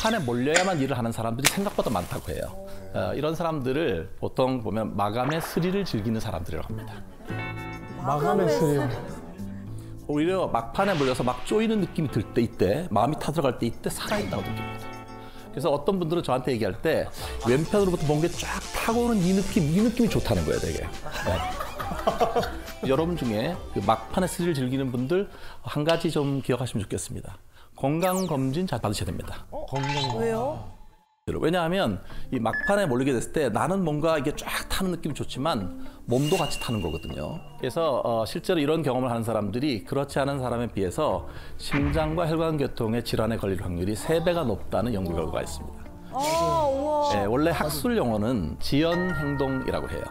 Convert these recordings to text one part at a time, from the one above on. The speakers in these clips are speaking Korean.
막판에 몰려야만 일을 하는 사람들이 생각보다 많다고 해요. 이런 사람들을 보통 보면 마감의 스릴을 즐기는 사람들이라고 합니다. 마감의 스릴. 오히려 막판에 몰려서 막 쪼이는 느낌이 들 때 이때, 마음이 타들어갈 때 이때 살아있다고 느낍니다. 그래서 어떤 분들은 저한테 얘기할 때 왼편으로부터 뭔 게 쫙 타고 오는 이 느낌이 좋다는 거예요, 되게. 네. 여러분 중에 그 막판의 스릴을 즐기는 분들 한 가지 좀 기억하시면 좋겠습니다. 건강검진 잘 받으셔야 됩니다. 왜요? 왜냐하면 이 막판에 몰리게 됐을 때 나는 뭔가 이게 쫙 타는 느낌이 좋지만 몸도 같이 타는 거거든요. 그래서 실제로 이런 경험을 하는 사람들이 그렇지 않은 사람에 비해서 심장과 혈관계통의 질환에 걸릴 확률이 3배가 높다는 연구 결과가 있습니다. 우와. 네, 원래 학술 용어는 지연 행동이라고 해요.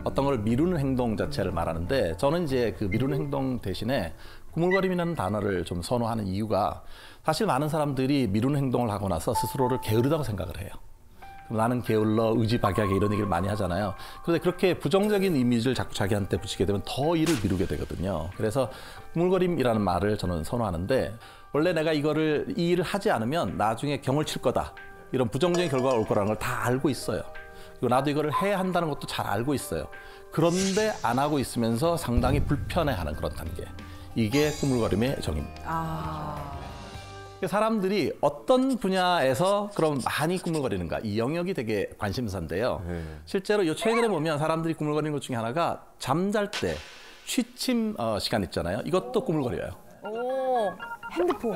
어떤 걸 미루는 행동 자체를 말하는데 저는 이제 그 미루는 행동 대신에 꾸물거림이라는 단어를 좀 선호하는 이유가 사실 많은 사람들이 미루는 행동을 하고 나서 스스로를 게으르다고 생각을 해요. 그럼 나는 게을러, 의지박약해 이런 얘기를 많이 하잖아요. 그런데 그렇게 부정적인 이미지를 자꾸 자기한테 붙이게 되면 더 일을 미루게 되거든요. 그래서 꾸물거림이라는 말을 저는 선호하는데 원래 내가 이 일을 하지 않으면 나중에 경을 칠 거다. 이런 부정적인 결과가 올 거라는 걸 다 알고 있어요. 그리고 나도 이거를 해야 한다는 것도 잘 알고 있어요. 그런데 안 하고 있으면서 상당히 불편해하는 그런 단계. 이게 꾸물거림의 정의입니다. 사람들이 어떤 분야에서 그럼 많이 꾸물거리는가 이 영역이 되게 관심사인데요. 실제로 최근에 보면 사람들이 꾸물거리는 것 중에 하나가 잠잘 때 취침 시간 있잖아요. 이것도 꾸물거려요. 오, 핸드폰.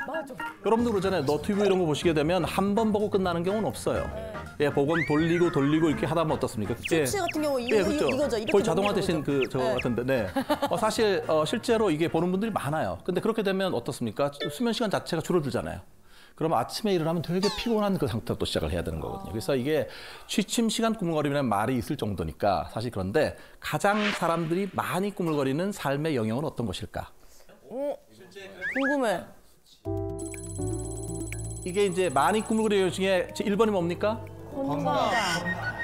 맞아. 여러분들 그러잖아요. 너튜브 이런 거 보시게 되면 한 번 보고 끝나는 경우는 없어요. 예, 보건 돌리고 이렇게 하다 보면 어떻습니까? 쇼츠 같은 경우 그렇죠. 이거죠. 이렇게 거의 자동화 넘기는 대신 거죠. 저거 같은데, 네. 사실 실제로 이게 보는 분들이 많아요. 근데 그렇게 되면 어떻습니까? 수면 시간 자체가 줄어들잖아요. 그러면 아침에 일어나면 되게 피곤한 그 상태로 또 시작을 해야 되는 거거든요. 그래서 이게 취침 시간 꾸물거림이라는 말이 있을 정도니까 사실 그런데 가장 사람들이 많이 꾸물거리는 삶의 영역은 어떤 것일까? 궁금해. 이게 이제 많이 꾸물거리는 중에 1번이 뭡니까?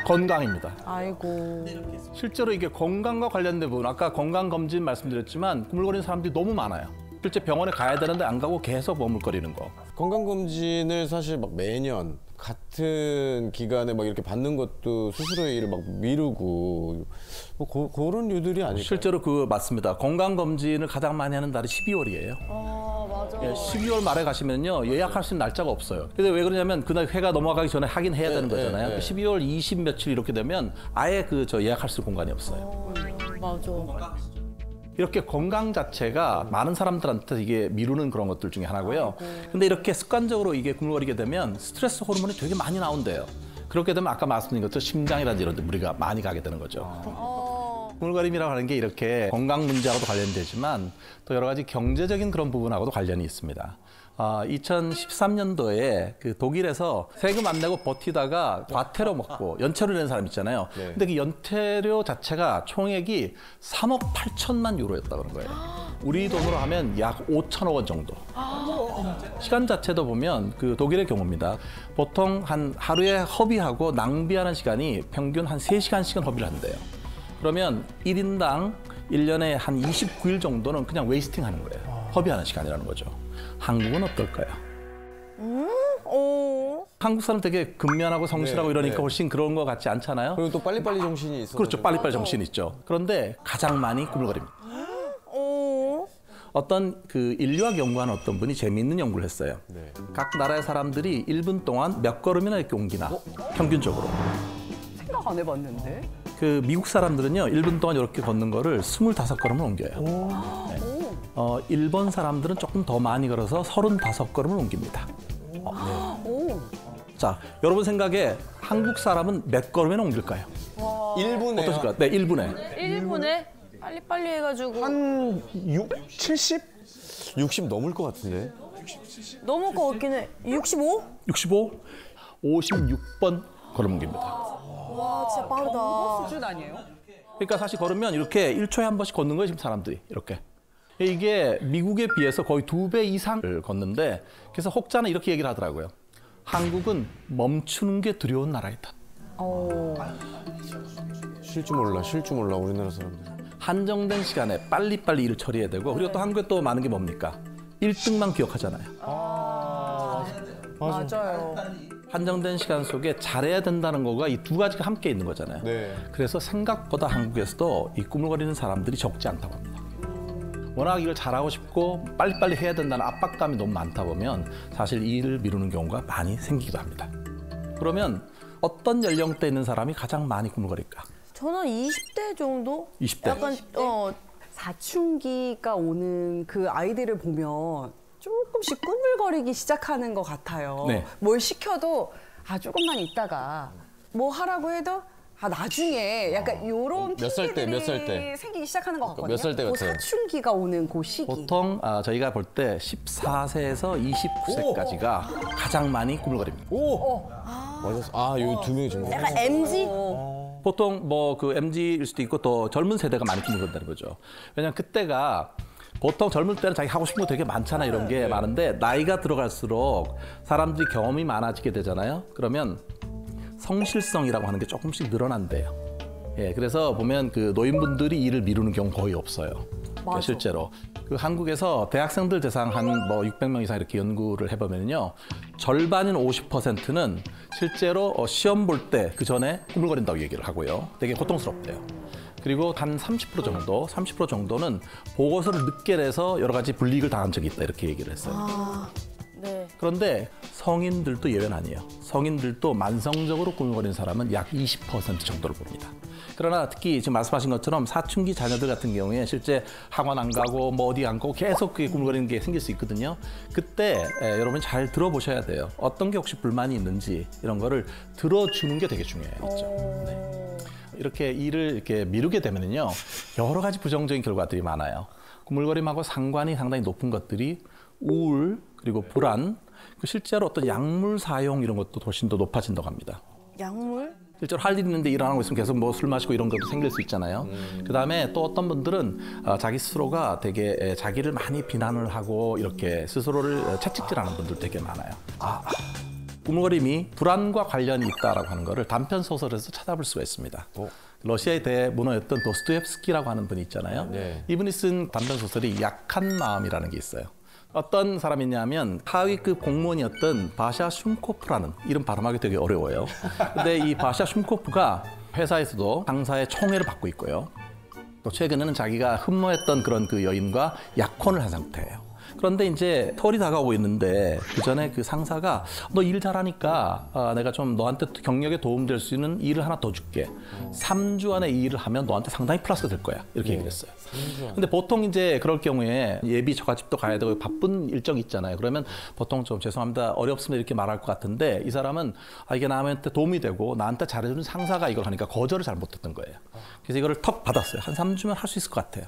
건강입니다. 아이고. 실제로 이게 건강과 관련된 부분, 아까 건강검진 말씀드렸지만 꾸물거리는 사람들이 너무 많아요. 실제 병원에 가야 되는데 안 가고 계속 머물거리는 거. 건강검진을 사실 막 매년 같은 기간에 막 이렇게 받는 것도 스스로의 일을 막 미루고 뭐 그런 류들이 아닐까요? 실제로 맞습니다. 건강검진을 가장 많이 하는 달이 12월이에요. 맞아. 예, 12월 말에 가시면요 예약할 수 있는 날짜가 없어요. 근데 왜 그러냐면 그날 회가 넘어가기 전에 하긴 해야 되는 거잖아요. 12월 20 며칠 이렇게 되면 아예 예약할 수 있는 공간이 없어요. 맞아. 이렇게 건강 자체가 많은 사람들한테 이게 미루는 그런 것들 중에 하나고요. 근데 이렇게 습관적으로 이게 꾸물거리게 되면 스트레스 호르몬이 되게 많이 나온대요. 그렇게 되면 아까 말씀드린 것처럼 심장이라든지 이런 데 무리가 많이 가게 되는 거죠. 꾸물거림이라고 하는 게 이렇게 건강 문제하고도 관련되지만 또 여러 가지 경제적인 그런 부분하고도 관련이 있습니다. 2013년도에 그 독일에서 세금 안 내고 버티다가 과태료 먹고 연체료 내는 사람 있잖아요. 근데 그 연체료 자체가 총액이 3억 8천만 유로였다 그런 거예요. 우리 돈으로 하면 약 5천억 원 정도. 시간 자체도 보면 그 독일의 경우입니다. 보통 한 하루에 허비하고 낭비하는 시간이 평균 한 3시간씩은 허비를 한대요. 그러면 1인당 1년에 한 29일 정도는 그냥 웨이스팅 하는 거예요. 허비하는 시간이라는 거죠. 한국은 어떨까요? 한국 사람 되게 근면하고 성실하고 이러니까 훨씬 그런 것 같지 않잖아요? 그리고 또 빨리빨리 정신이 있어서. 그렇죠. 빨리빨리 정신이 있죠. 그런데 가장 많이 꾸물거립니다. 어떤 그 인류학 연구하는 어떤 분이 재미있는 연구를 했어요. 각 나라의 사람들이 1분 동안 몇 걸음이나 이렇게 옮기나, 평균적으로. 생각 안 해봤는데. 그 미국 사람들은요, 1분 동안 이렇게 걷는 거를 25걸음을 옮겨요. 일본 사람들은 조금 더 많이 걸어서 35걸음을 옮깁니다. 자, 여러분 생각에 한국 사람은 몇 걸음이나 옮길까요? 1분에 어떠실까요? 네, 1분에. 1분에 빨리빨리 해가지고. 한 70? 60 넘을 것 같은데. 넘을 것 같긴 해. 65? 65? 56번 걸음 옮깁니다. 와, 진짜 빠르다. 수준 아니에요? 그러니까 사실 걸으면 이렇게 1초에 한 번씩 걷는 거예요, 지금 사람들이. 이렇게. 이게 미국에 비해서 거의 2배 이상을 걷는데 그래서 혹자는 이렇게 얘기를 하더라고요. 한국은 멈추는 게 두려운 나라이다. 쉴 줄 몰라 우리나라 사람들. 한정된 시간에 빨리빨리 일을 처리해야 되고 그리고 또 한국에 또 많은 게 뭡니까? 1등만 기억하잖아요. 맞아요. 한정된 시간 속에 잘해야 된다는 거가 이 두 가지가 함께 있는 거잖아요. 네. 그래서 생각보다 한국에서도 이 꾸물거리는 사람들이 적지 않다고 합니다. 워낙 이걸 잘하고 싶고 빨리빨리 해야 된다는 압박감이 너무 많다 보면 사실 이 일을 미루는 경우가 많이 생기기도 합니다. 그러면 어떤 연령대에 있는 사람이 가장 많이 꾸물거릴까? 저는 20대 정도? 20대. 약간 사춘기가 오는 그 아이들을 보면 조금씩 꾸물거리기 시작하는 것 같아요. 네. 뭘 시켜도 조금만 있다가 뭐 하라고 해도 나중에 약간 요런 몇 살 때, 몇 살 때? 핑계들이 생기기 시작하는 것 같거든요. 몇 살 때 그 같아요? 사춘기가 오는 그 시기. 보통 저희가 볼 때 14세에서 29세까지가 가장 많이 꾸물거립니다. 오! 맞았어. 여기 두 명이 정도. 약간 MZ? 보통 뭐 그 MZ일 수도 있고 또 젊은 세대가 많이 꾸물거린다는 거죠. 왜냐하면 그때가 보통 젊을 때는 자기 하고 싶은 거 되게 많잖아 이런 게 많은데 나이가 들어갈수록 사람들이 경험이 많아지게 되잖아요. 그러면 성실성이라고 하는 게 조금씩 늘어난대요. 예, 그래서 보면 그 노인분들이 일을 미루는 경우 거의 없어요. 맞아. 실제로 그 한국에서 대학생들 대상 한 뭐 600명 이상 이렇게 연구를 해보면요, 절반인 50%는 실제로 시험 볼 때 그 전에 꾸물거린다고 얘기를 하고요. 되게 고통스럽대요. 그리고 한 30% 정도는 보고서를 늦게 내서 여러 가지 불이익을 당한 적이 있다 이렇게 얘기를 했어요. 네. 그런데 성인들도 예외는 아니에요. 성인들도 만성적으로 꾸물거리는 사람은 약 20% 정도를 봅니다. 그러나 특히 지금 말씀하신 것처럼 사춘기 자녀들 같은 경우에 실제 학원 안 가고 뭐 어디 안 가고 계속 그게 꾸물거리는 게 생길 수 있거든요. 그때 여러분 잘 들어보셔야 돼요. 어떤 게 혹시 불만이 있는지 이런 거를 들어주는 게 되게 중요해요. 네. 이렇게 일을 이렇게 미루게 되면요, 여러 가지 부정적인 결과들이 많아요. 꾸물거림하고 상관이 상당히 높은 것들이 우울, 그리고 불안, 실제로 어떤 약물 사용 이런 것도 훨씬 더 높아진다고 합니다. 약물? 실제로 할 일 있는데 일 안 하고 있으면 계속 뭐 술 마시고 이런 것도 생길 수 있잖아요. 그다음에 또 어떤 분들은 자기 스스로가 되게 자기를 많이 비난을 하고 이렇게 스스로를 채찍질하는 분들 되게 많아요. 꾸물거림이 불안과 관련이 있다라고 하는 거를 단편 소설에서 찾아볼 수가 있습니다. 러시아의 대문호였던 도스토옙스키라고 하는 분이 있잖아요. 네. 이분이 쓴 단편 소설이 약한 마음이라는 게 있어요. 어떤 사람이냐면 하위급 공무원이었던 바샤 슌코프라는, 이름 발음하기 되게 어려워요. 근데 이 바샤 슌코프가 회사에서도 상사의 총애를 받고 있고요. 또 최근에는 자기가 흠모했던 그런 그 여인과 약혼을 한 상태예요. 그런데 이제 털이 다가오고 있는데 그 전에 그 상사가 너 일 잘하니까 내가 좀 너한테 경력에 도움될 수 있는 일을 하나 더 줄게. 3주 안에 이 일을 하면 너한테 상당히 플러스가 될 거야. 이렇게 얘기를 했어요. 근데 보통 이제 그럴 경우에 예비 처가집도 가야 되고 바쁜 일정이 있잖아요. 그러면 보통 좀 죄송합니다, 어렵습니다 이렇게 말할 것 같은데 이 사람은 이게 나한테 도움이 되고 나한테 잘해주는 상사가 이걸 하니까 거절을 잘 못했던 거예요. 그래서 이거를 턱 받았어요. 한 3주면 할 수 있을 것 같아요.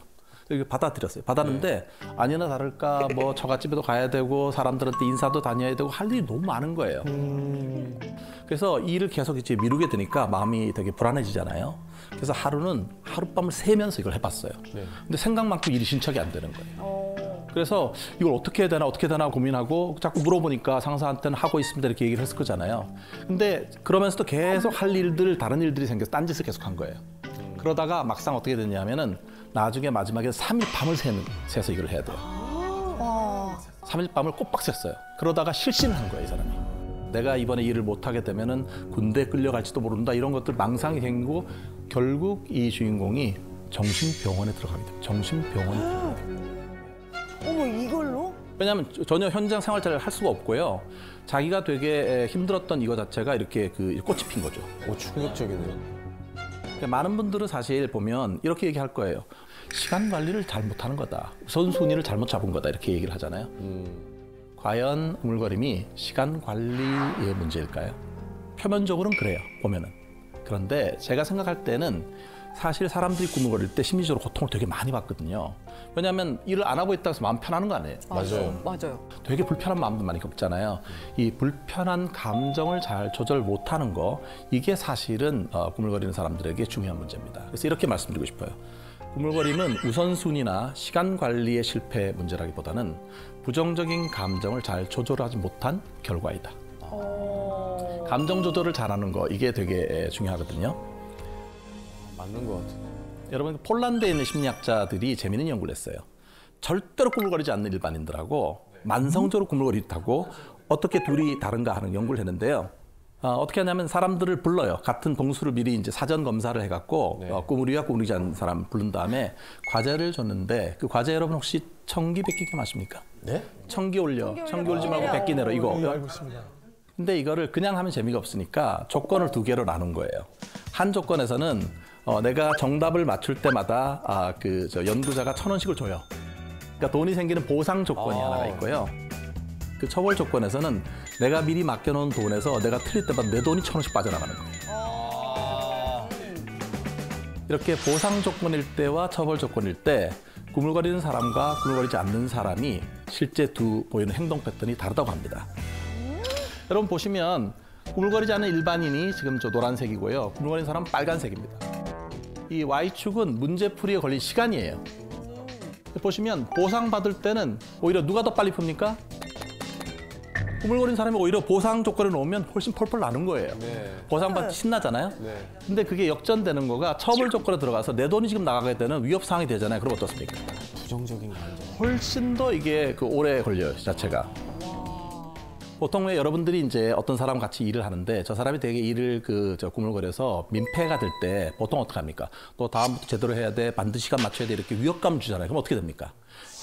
이렇게 받아들였어요. 받았는데 아니나 다를까 뭐 처갓집에도 가야 되고 사람들한테 인사도 다녀야 되고 할 일이 너무 많은 거예요. 그래서 이 일을 계속 이제 미루게 되니까 마음이 되게 불안해지잖아요. 그래서 하루는 하룻밤을 새면서 이걸 해봤어요. 근데 생각만큼 일이 진척이 안 되는 거예요. 그래서 이걸 어떻게 해야 되나 고민하고 자꾸 물어보니까 상사한테는 하고 있습니다 이렇게 얘기를 했을 거잖아요. 근데 그러면서도 계속 할 일들, 다른 일들이 생겨서 딴짓을 계속 한 거예요. 그러다가 막상 어떻게 됐냐면은 나중에 마지막에 3일 밤을 새서 이걸 해야 돼요. 3일 밤을 꼬박 샜어요. 그러다가 실신을 한 거예요, 이 사람이. 내가 이번에 일을 못하게 되면은 군대에 끌려갈지도 모른다 이런 것들 망상이 생기고 결국 이 주인공이 정신병원에 들어가게 돼요. 정신병원에 들어가게 돼요. 어머, 이걸로? 왜냐하면 전혀 현장 생활자를 할 수가 없고요. 자기가 되게 힘들었던 이거 자체가 이렇게 그 꽃이 핀 거죠. 충격적이네요. 많은 분들은 사실 보면 이렇게 얘기할 거예요. 시간 관리를 잘못하는 거다. 우선순위를 잘못 잡은 거다. 이렇게 얘기를 하잖아요. 과연 꾸물거림이 시간 관리의 문제일까요? 표면적으로는 그래요. 보면은. 그런데 제가 생각할 때는 사실 사람들이 꾸물거릴 때 심리적으로 고통을 되게 많이 받거든요. 왜냐하면 일을 안 하고 있다고 해서 마음 편하는 거 아니에요. 맞아요. 되게 불편한 마음도 많이 겪잖아요. 이 불편한 감정을 잘 조절 못하는 거, 이게 사실은 꾸물거리는 사람들에게 중요한 문제입니다. 그래서 이렇게 말씀드리고 싶어요. 꾸물거림은 우선순위나 시간 관리의 실패 문제라기보다는 부정적인 감정을 잘 조절하지 못한 결과이다. 감정 조절을 잘하는 거, 이게 되게 중요하거든요. 맞는 것 같아요. 여러분, 폴란드에 있는 심리학자들이 재미있는 연구를 했어요. 절대로 꾸물거리지 않는 일반인들하고 만성적으로 꾸물거리다고 어떻게 둘이 다른가 하는 연구를 했는데요. 어떻게 하냐면 사람들을 불러요. 같은 동수를 미리 이제 사전 검사를 해갖고 네. 꾸물이와 꾸물이지 않는 사람 부른 다음에 과제를 줬는데 그 과제 여러분 혹시 청기 백기 겸 아십니까? 네? 청기 올려. 청기 올리지 말고 백기 내려 이거. 알고 있습니다. 근데 이거를 그냥 하면 재미가 없으니까 조건을 2개로 나눈 거예요. 한 조건에서는 내가 정답을 맞출 때마다 연구자가 1,000원씩을 줘요. 그러니까 돈이 생기는 보상 조건이 하나가 있고요. 그 처벌 조건에서는 내가 미리 맡겨놓은 돈에서 내가 틀릴 때마다 내 돈이 1,000원씩 빠져나가는 거예요. 이렇게 보상 조건일 때와 처벌 조건일 때 구물거리는 사람과 구물거리지 않는 사람이 실제 보이는 행동 패턴이 다르다고 합니다. 여러분 보시면 구물거리지 않는 일반인이 지금 저 노란색이고요. 구물거리는 사람은 빨간색입니다. 이 Y축은 문제풀이에 걸린 시간이에요. 보시면 보상받을 때는 오히려 누가 더 빨리 풉니까? 구물거리는 사람이 오히려 보상 조건을 놓으면 훨씬 펄펄 나는 거예요. 네. 보상받기 신나잖아요. 네. 근데 그게 역전되는 거가 처벌 조건에 들어가서 내 돈이 지금 나가게 되는 위협 상황이 되잖아요. 그럼 어떻습니까? 부정적인 감정. 훨씬 더 이게 오래 걸려요, 자체가. 보통 왜 여러분들이 이제 어떤 사람 같이 일을 하는데 저 사람이 되게 일을 구물거려서 민폐가 될 때 보통 어떻게 합니까? 또 다음부터 제대로 해야 돼, 반드시 시간 맞춰야 돼 이렇게 위협감 주잖아요. 그럼 어떻게 됩니까?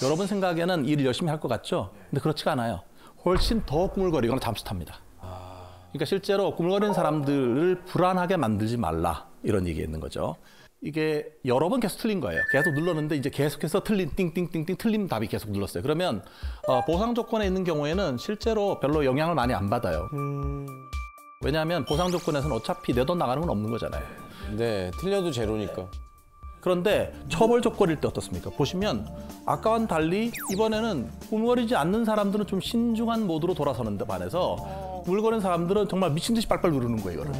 여러분 생각에는 일을 열심히 할 것 같죠? 근데 그렇지가 않아요. 훨씬 더 꾸물거리거나 잠수탑니다. 그러니까 실제로 꾸물거리는 사람들을 불안하게 만들지 말라 이런 얘기가 있는 거죠. 이게 여러 번 계속 틀린 거예요. 계속 눌렀는데 이제 계속해서 틀린 띵띵띵띵 틀린 답이 계속 눌렀어요. 그러면 보상 조건에 있는 경우에는 실제로 별로 영향을 많이 안 받아요. 왜냐하면 보상 조건에서는 어차피 내 돈 나가는 건 없는 거잖아요. 네, 틀려도 제로니까. 그런데 처벌 조건일 때 어떻습니까? 보시면 아까와는 달리 이번에는 꾸물거리지 않는 사람들은 좀 신중한 모드로 돌아서는데 반해서 꾸물거리는 사람들은 정말 미친 듯이 빨빨 누르는 거예요, 이거를.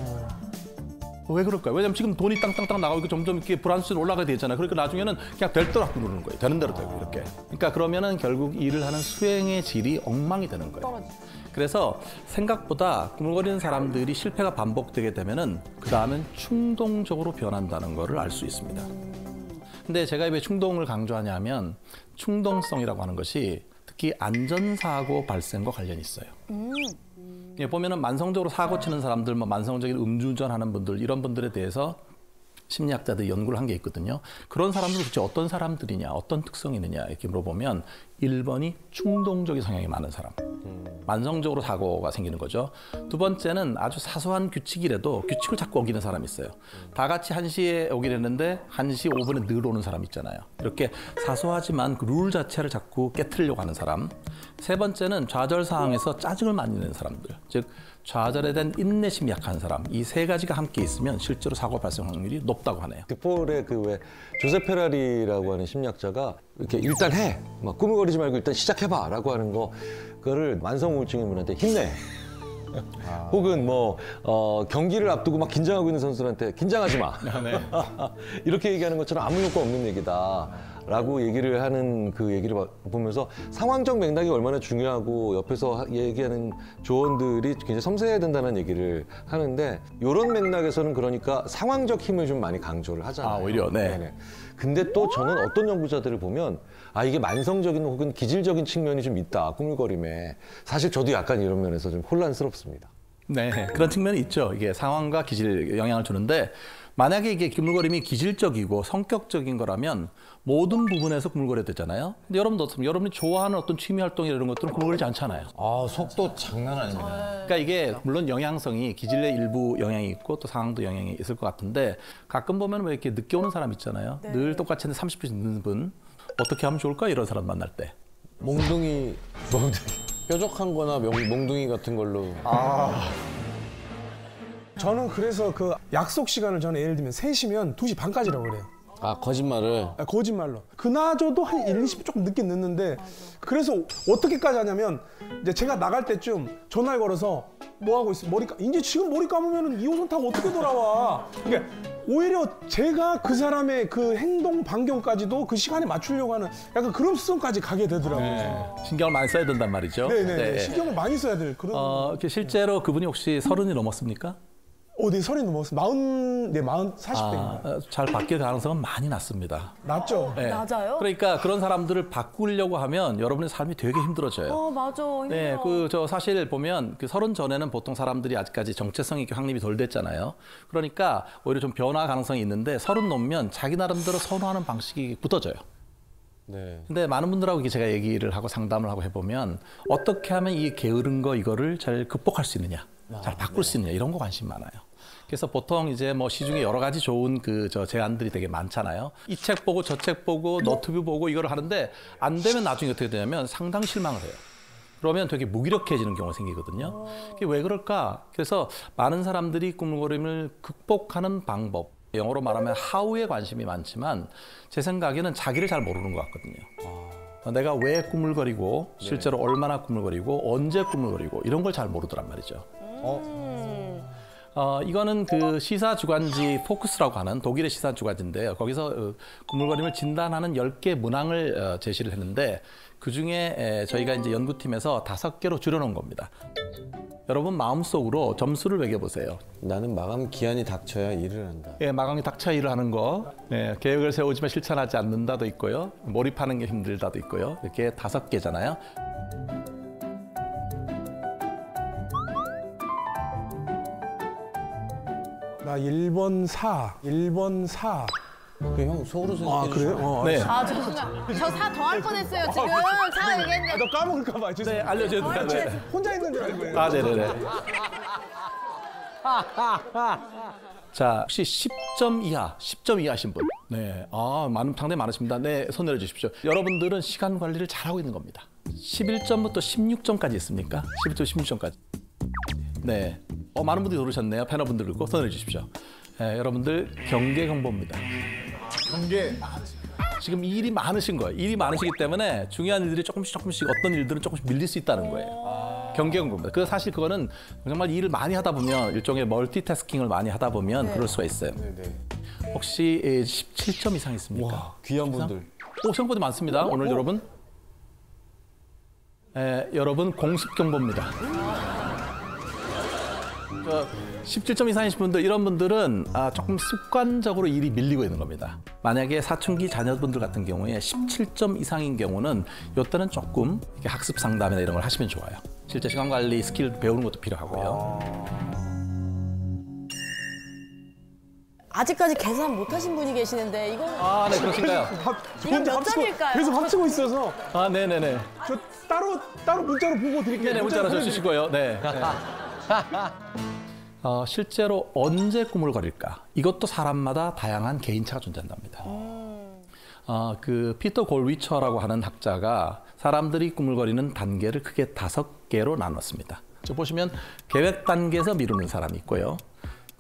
왜 그럴까요? 왜냐면 지금 돈이 땅땅땅 나가고 점점 이렇게 불안수준 올라가게 되잖아요. 그러니까 나중에는 그냥 될 대로 누르는 거예요. 되는 대로 되고 이렇게. 그러니까 그러면은 결국 일을 하는 수행의 질이 엉망이 되는 거예요. 그래서 생각보다 꾸물거리는 사람들이 실패가 반복되게 되면은 그 다음엔 충동적으로 변한다는 거를 알 수 있습니다. 근데 제가 왜 충동을 강조하냐면 충동성이라고 하는 것이 특히 안전사고 발생과 관련이 있어요. 예, 보면은 만성적으로 사고 치는 사람들, 만성적인 음주운전하는 분들 이런 분들에 대해서 심리학자들이 연구를 한 게 있거든요. 그런 사람들은 도대체 어떤 사람들이냐, 어떤 특성이 있느냐 이렇게 물어보면 1번이 충동적인 성향이 많은 사람. 만성적으로 사고가 생기는 거죠. 두 번째는 아주 사소한 규칙이라도 규칙을 자꾸 어기는 사람이 있어요. 다 같이 1시에 오기로 했는데 1시 5분에 늘 오는 사람 있잖아요. 이렇게 사소하지만 그 룰 자체를 자꾸 깨트리려고 하는 사람. 세 번째는 좌절 상황에서 짜증을 많이 내는 사람들. 즉 좌절에 대한 인내심이 약한 사람. 이 세 가지가 함께 있으면 실제로 사고 발생 확률이 높다고 하네요. 폴의 왜 조세 페라리라고 하는 심리학자가 이렇게 일단 해, 막 꾸물거리지 말고 일단 시작해봐라고 하는 그거를 만성 우울증인 분한테 힘내. 혹은 경기를 앞두고 막 긴장하고 있는 선수한테 긴장하지 마. 네. 이렇게 얘기하는 것처럼 아무 효과 없는 얘기다. 라고 얘기를 하는 그 얘기를 보면서 상황적 맥락이 얼마나 중요하고 옆에서 얘기하는 조언들이 굉장히 섬세해야 된다는 얘기를 하는데 이런 맥락에서는 그러니까 상황적 힘을 좀 많이 강조를 하잖아요. 오히려, 네. 네네. 근데 또 저는 어떤 연구자들을 보면 이게 만성적인 혹은 기질적인 측면이 좀 있다, 꾸물거림에. 사실 저도 약간 이런 면에서 좀 혼란스럽습니다. 네, 그런 측면이 있죠. 이게 상황과 기질에 영향을 주는데 만약에 이게 꾸물거림이 기질적이고 성격적인 거라면 모든 부분에서 꾸물거려야 되잖아요. 근데 여러분도 어떻습니까? 여러분이 좋아하는 어떤 취미 활동 이런 것들은 꾸물거리지 않잖아요. 속도 장난 아닙니다. 그러니까 이게 물론 영향성이 기질의 일부 영향이 있고 또 상황도 영향이 있을 것 같은데 가끔 보면 왜 이렇게 늦게 오는 사람 있잖아요. 늘 똑같이 했는데 30분 늦는 분 어떻게 하면 좋을까? 이런 사람 만날 때. 몽둥이 뾰족한 거나 몽둥이 같은 걸로. 저는 그래서 그 약속 시간을 저는 예를 들면 3시면 2시 반까지라고 그래요. 거짓말을. 거짓말로. 그나저도 한 1, 20분 조금 늦게 늦는데 그래서 어떻게까지 하냐면 이제 제가 나갈 때쯤 전화를 걸어서 뭐 하고 있어? 이제 지금 머리 감으면 2호선 타고 어떻게 돌아와? 그러니까 오히려 제가 그 사람의 그 행동 반경까지도 그 시간에 맞추려고 하는 약간 그런 수준까지 가게 되더라고요. 신경을 많이 써야 된단 말이죠. 네네. 신경을 많이 써야 될 그런. 실제로 그분이 혹시 30이 넘었습니까? 내 서른이 넘었어. 40대인가. 잘 바뀔 가능성은 많이 낮습니다. 낮죠? 네. 낮아요? 그러니까 그런 사람들을 바꾸려고 하면 여러분의 삶이 되게 힘들어져요. 맞아. 힘들어. 네, 저 사실 보면 그 30 전에는 보통 사람들이 아직까지 정체성이 이렇게 확립이 덜 됐잖아요. 그러니까 오히려 좀 변화 가능성이 있는데 30 넘으면 자기 나름대로 선호하는 방식이 굳어져요. 네. 근데 많은 분들하고 이렇게 제가 얘기를 하고 상담을 하고 해보면 어떻게 하면 이 게으른 거 이거를 잘 극복할 수 있느냐, 잘 바꿀 수 있느냐 이런 거 관심 많아요. 그래서 보통 이제 뭐 시중에 여러 가지 좋은 제안들이 되게 많잖아요. 이 책 보고 저 책 보고 너튜브 보고 이거를 하는데 안 되면 나중에 어떻게 되냐면 상당히 실망을 해요. 그러면 되게 무기력해지는 경우가 생기거든요. 그게 왜 그럴까? 그래서 많은 사람들이 꾸물거림을 극복하는 방법, 영어로 말하면 how에 관심이 많지만 제 생각에는 자기를 잘 모르는 것 같거든요. 내가 왜 꾸물거리고 실제로 얼마나 꾸물거리고 언제 꾸물거리고 이런 걸 잘 모르더란 말이죠. 이거는 그 시사 주간지 포크스라고 하는 독일의 시사 주간지인데요. 거기서 꾸물거림을 진단하는 10개 문항을 제시를 했는데 그중에 저희가 이제 연구팀에서 5개로 줄여놓은 겁니다. 여러분 마음속으로 점수를 매겨보세요. 나는 마감 기한이 닥쳐야 일을 한다. 예, 마감이 닥쳐 일을 하는 거, 계획을 세우지만 실천하지 않는다도 있고요. 몰입하는 게 힘들다도 있고요. 이렇게 5개잖아요. 나 1번 4. 1번 4. 형 속으로 생각해 그래요? 네. 저 사 더 할 뻔했어요, 지금. 사 얘기했는데. 너 까먹을까 봐. 네, 죄송해요. 알려줘도 돼요. 혼자 있는 줄 알고. 아, 네네네. 자, 혹시 10점 이하, 10점 이하신 분? 네, 상당히 많으십니다. 네, 손 내려주십시오. 여러분들은 시간 관리를 잘하고 있는 겁니다. 11점부터 16점까지 있습니까? 11점, 16점까지. 네, 많은 분들이 들으셨네요. 패널분들 그리고 손 내려주십시오. 네, 여러분들 경계 경보입니다. 경계. 지금 일이 많으신 거예요. 일이 많으시기 때문에 중요한 일들이 조금씩 어떤 일들은 조금씩 밀릴 수 있다는 거예요. 경계 경보입니다. 그래서 사실 그거는 정말 일을 많이 하다 보면 일종의 멀티태스킹을 많이 하다 보면 그럴 수가 있어요. 네네. 혹시 17점 이상 있습니까? 와, 귀한 분들. 생각보다 많습니다. 오늘 여러분. 여러분 공습 경보입니다. 17점 이상이신 분들, 이런 분들은 조금 습관적으로 일이 밀리고 있는 겁니다. 만약에 사춘기 자녀분들 같은 경우에 17점 이상인 경우는 이때는 조금 이렇게 학습 상담이나 이런 걸 하시면 좋아요. 실제 시간 관리 스킬 배우는 것도 필요하고요. 아직까지 계산 못 하신 분이 계시는데, 이거. 네, 그렇습니까? 이건 몇 점일까요? 계속 합치고 있어서 네네네. 저 따로 문자로 보고 드릴게요. 네네, 문자로 주시고요. 네. 실제로 언제 꾸물거릴까? 이것도 사람마다 다양한 개인차가 존재한답니다. 그 피터 골위처라고 하는 학자가 사람들이 꾸물거리는 단계를 크게 5개로 나눴습니다. 저 보시면 계획 단계에서 미루는 사람이 있고요.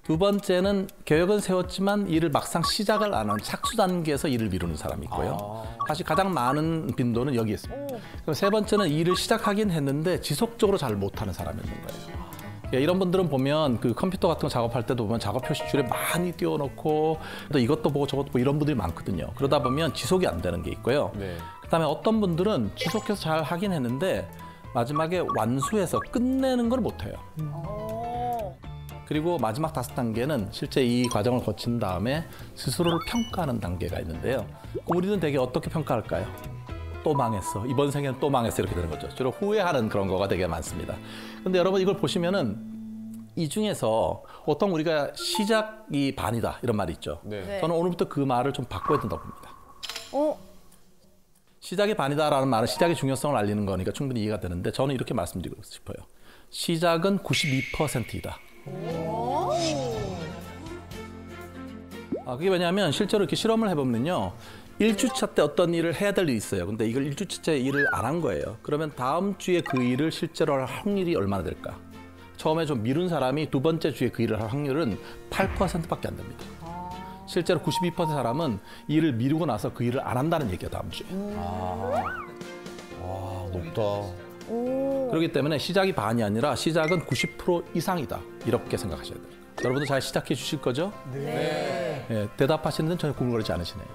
두 번째는 계획은 세웠지만 일을 막상 시작을 안 하는 착수 단계에서 일을 미루는 사람이 있고요. 사실 가장 많은 빈도는 여기에 있습니다. 그럼 세 번째는 일을 시작하긴 했는데 지속적으로 잘 못하는 사람이 있는 거예요. 이런 분들은 보면 그 컴퓨터 같은 거 작업할 때도 보면 작업 표시줄에 많이 띄워놓고 또 이것도 보고 저것도 보고 이런 분들이 많거든요. 그러다 보면 지속이 안 되는 게 있고요. 네. 그다음에 어떤 분들은 지속해서 잘 하긴 했는데 마지막에 완수해서 끝내는 걸 못해요. 그리고 마지막 5단계는 실제 이 과정을 거친 다음에 스스로를 평가하는 단계가 있는데요. 우리는 되게 어떻게 평가할까요? 또 망했어. 이번 생에는 또 망했어. 이렇게 되는 거죠. 주로 후회하는 그런 거가 되게 많습니다. 근데 여러분 이걸 보시면은 이 중에서 보통 우리가 시작이 반이다 이런 말이 있죠. 네. 저는 오늘부터 그 말을 좀 바꿔야 된다고 봅니다. 시작이 반이다라는 말은 시작의 중요성을 알리는 거니까 충분히 이해가 되는데 저는 이렇게 말씀드리고 싶어요. 시작은 92%이다. 그게 왜냐하면 실제로 이렇게 실험을 해보면요. 1주차 때 어떤 일을 해야 될 일이 있어요. 근데 이걸 1주차째 일을 안 한 거예요. 그러면 다음 주에 그 일을 실제로 할 확률이 얼마나 될까? 처음에 좀 미룬 사람이 두 번째 주에 그 일을 할 확률은 8%밖에 안 됩니다. 실제로 92% 사람은 일을 미루고 나서 그 일을 안 한다는 얘기예요, 다음 주에. 와, 높다. 그렇기 때문에 시작이 반이 아니라 시작은 90% 이상이다. 이렇게 생각하셔야 돼요. 여러분도 잘 시작해 주실 거죠? 네. 대답하시는 데는 전혀 꾸물거리지 않으시네요.